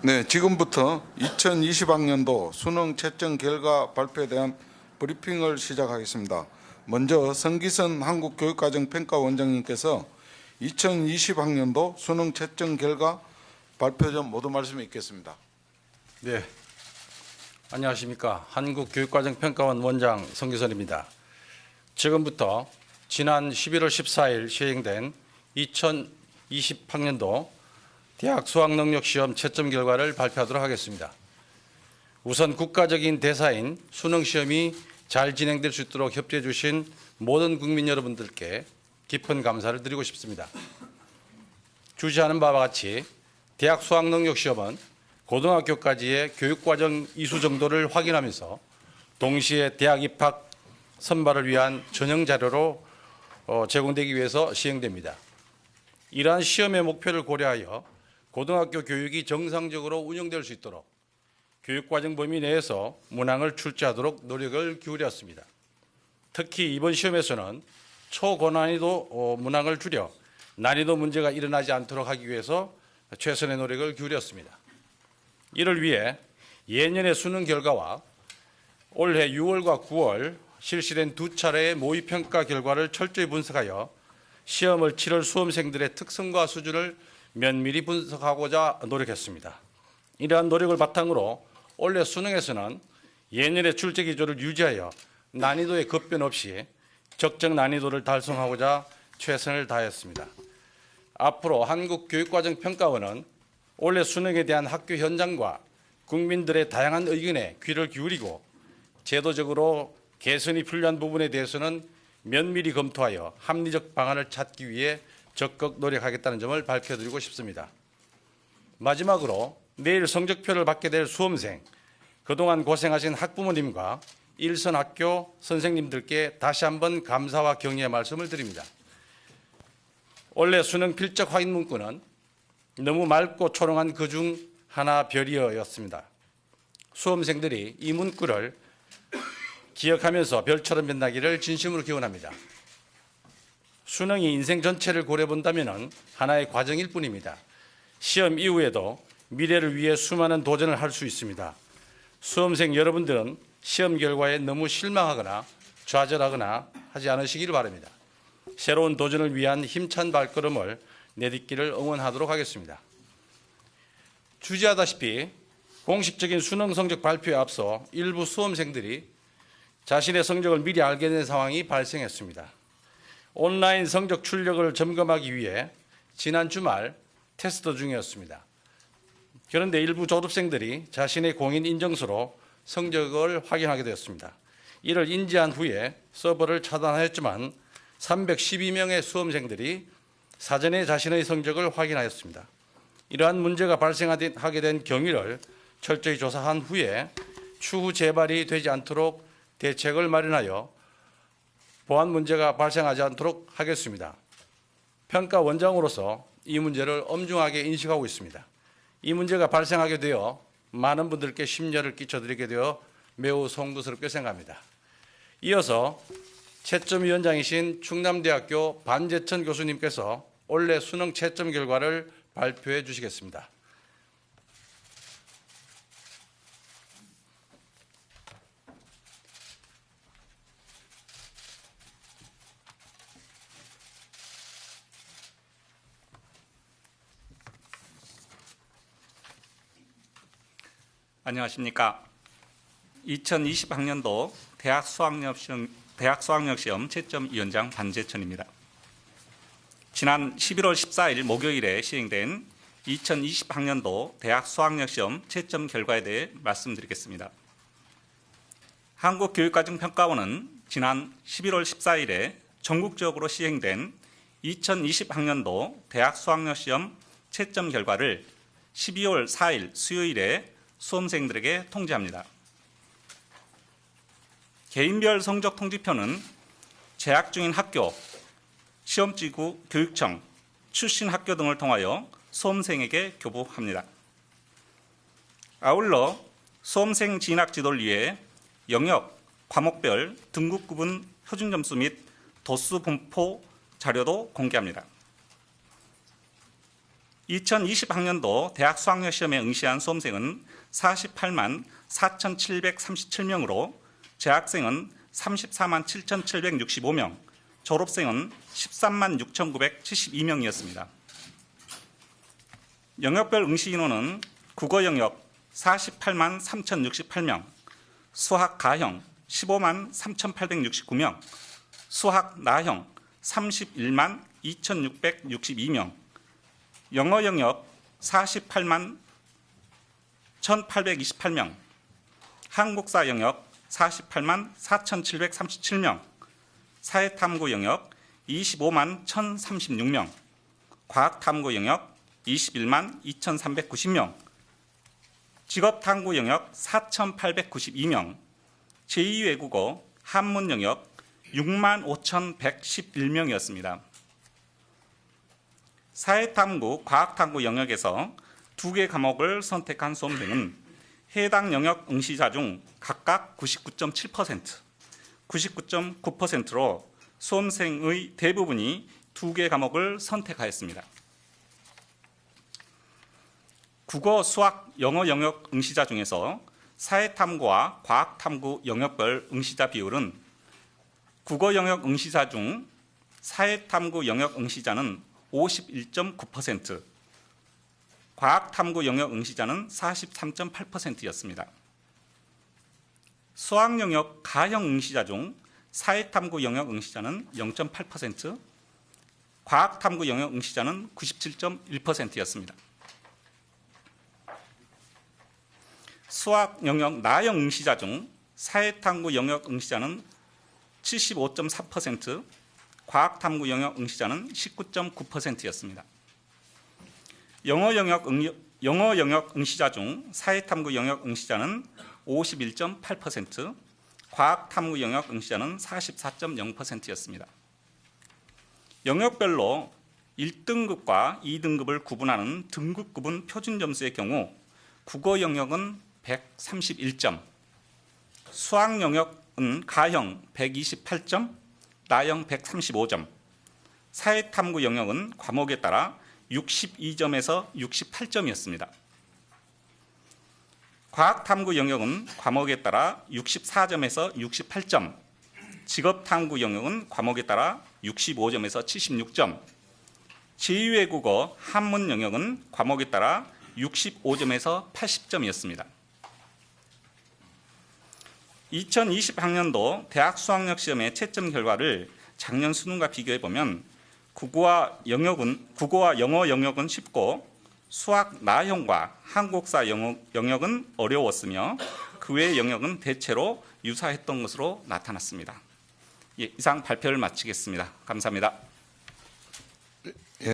네, 지금부터 2020학년도 수능 채점 결과 발표에 대한 브리핑을 시작하겠습니다. 먼저 성기선 한국교육과정평가원장님께서 2020학년도 수능 채점 결과 발표 전 모두 말씀이 있겠습니다. 네, 안녕하십니까. 한국교육과정평가원 원장 성기선입니다. 지금부터 지난 11월 14일 시행된 2020학년도 대학 수학능력시험 채점 결과를 발표하도록 하겠습니다. 우선 국가적인 대사인 수능시험이 잘 진행될 수 있도록 협조해 주신 모든 국민 여러분들께 깊은 감사를 드리고 싶습니다. 주시하는 바와 같이 대학 수학능력시험은 고등학교까지의 교육과정 이수 정도를 확인하면서 동시에 대학 입학 선발을 위한 전형 자료로 제공되기 위해서 시행됩니다. 이러한 시험의 목표를 고려하여 고등학교 교육이 정상적으로 운영될 수 있도록 교육과정 범위 내에서 문항을 출제하도록 노력을 기울였습니다. 특히 이번 시험에서는 초고난이도 문항을 줄여 난이도 문제가 일어나지 않도록 하기 위해서 최선의 노력을 기울였습니다. 이를 위해 예년의 수능 결과와 올해 6월과 9월 실시된 두 차례의 모의평가 결과를 철저히 분석하여 시험을 치를 수험생들의 특성과 수준을 면밀히 분석하고자 노력했습니다. 이러한 노력을 바탕으로 올해 수능에서는 예년의 출제 기조를 유지하여 난이도의 급변 없이 적정 난이도를 달성하고자 최선을 다했습니다. 앞으로 한국교육과정평가원은 올해 수능에 대한 학교 현장과 국민들의 다양한 의견에 귀를 기울이고 제도적으로 개선이 필요한 부분에 대해서는 면밀히 검토하여 합리적 방안을 찾기 위해 적극 노력하겠다는 점을 밝혀드리고 싶습니다. 마지막으로 내일 성적표를 받게 될 수험생, 그동안 고생하신 학부모님과 일선 학교 선생님들께 다시 한번 감사와 격려의 말씀을 드립니다. 올해 수능 필적 확인 문구는 너무 맑고 초롱한 그중 하나 별이어였습니다. 수험생들이 이 문구를 기억하면서 별처럼 빛나기를 진심으로 기원합니다. 수능이 인생 전체를 고려본다면 하나의 과정일 뿐입니다. 시험 이후에도 미래를 위해 수많은 도전을 할 수 있습니다. 수험생 여러분들은 시험 결과에 너무 실망하거나 좌절하거나 하지 않으시기를 바랍니다. 새로운 도전을 위한 힘찬 발걸음을 내딛기를 응원하도록 하겠습니다. 주지하다시피 공식적인 수능 성적 발표에 앞서 일부 수험생들이 자신의 성적을 미리 알게 된 상황이 발생했습니다. 온라인 성적 출력을 점검하기 위해 지난 주말 테스트 중이었습니다. 그런데 일부 졸업생들이 자신의 공인 인증서로 성적을 확인하게 되었습니다. 이를 인지한 후에 서버를 차단하였지만 312명의 수험생들이 사전에 자신의 성적을 확인하였습니다. 이러한 문제가 발생하게 된 경위를 철저히 조사한 후에 추후 재발이 되지 않도록 대책을 마련하여 보안 문제가 발생하지 않도록 하겠습니다. 평가원장으로서 이 문제를 엄중하게 인식하고 있습니다. 이 문제가 발생하게 되어 많은 분들께 심려를 끼쳐드리게 되어 매우 송구스럽게 생각합니다. 이어서 채점위원장이신 충남대학교 반재천 교수님께서 올해 수능 채점 결과를 발표해 주시겠습니다. 안녕하십니까. 2020학년도 대학 수학력시험 채점위원장 반재천입니다. 지난 11월 14일 목요일에 시행된 2020학년도 대학 수학력시험 채점 결과에 대해 말씀드리겠습니다. 한국교육과정평가원은 지난 11월 14일에 전국적으로 시행된 2020학년도 대학 수학력시험 채점 결과를 12월 4일 수요일에 수험생들에게 통지합니다. 개인별 성적 통지표는 재학 중인 학교, 시험지구 교육청, 출신 학교 등을 통하여 수험생에게 교부합니다. 아울러 수험생 진학 지도를 위해 영역, 과목별 등급 구분 표준 점수 및 도수 분포 자료도 공개합니다. 2020학년도 대학 수학력 시험에 응시한 수험생은 48만 4,737명으로 재학생은 34만 7,765명, 졸업생은 13만 6,972명이었습니다. 영역별 응시 인원은 국어 영역 48만 3,068명, 수학 가형 15만 3,869명, 수학 나형 31만 2,662명, 영어 영역 48만 1,828명, 한국사 영역 48만 4,737명, 사회탐구 영역 25만 1,036명, 과학탐구 영역 21만 2,390명, 직업탐구 영역 4,892명, 제2외국어 한문 영역 6만 5,111명이었습니다. 사회탐구, 과학탐구 영역에서 2개 과목을 선택한 수험생은 해당 영역 응시자 중 각각 99.7%, 99.9%로 수험생의 대부분이 2개 과목을 선택하였습니다. 국어, 수학, 영어 영역 응시자 중에서 사회탐구와 과학탐구 영역별 응시자 비율은 국어 영역 응시자 중 사회탐구 영역 응시자는 51.9%, 과학탐구 영역 응시자는 43.8%였습니다. 수학 영역 가형 응시자 중 사회탐구 영역 응시자는 0.8%, 과학탐구 영역 응시자는 97.1%였습니다. 수학 영역 나형 응시자 중 사회탐구 영역 응시자는 75.4%, 과학탐구 영역 응시자는 19.9%였습니다. 영어 영역 응시자 중 사회탐구 영역 응시자는 51.8%, 과학탐구 영역 응시자는 44.0%였습니다. 영역별로 1등급과 2등급을 구분하는 등급 구분 표준 점수의 경우 국어 영역은 131점, 수학 영역은 가형 128점, 나형 135점, 사회탐구 영역은 과목에 따라 62점에서 68점이었습니다. 과학탐구 영역은 과목에 따라 64점에서 68점, 직업탐구 영역은 과목에 따라 65점에서 76점, 제2외국어 한문 영역은 과목에 따라 65점에서 80점이었습니다. 2020학년도 대학 수학력 시험의 채점 결과를 작년 수능과 비교해 보면 국어와 영어 영역은 쉽고 수학 나형과 한국사 영역은 어려웠으며 그 외의 영역은 대체로 유사했던 것으로 나타났습니다. 이상 발표를 마치겠습니다. 감사합니다.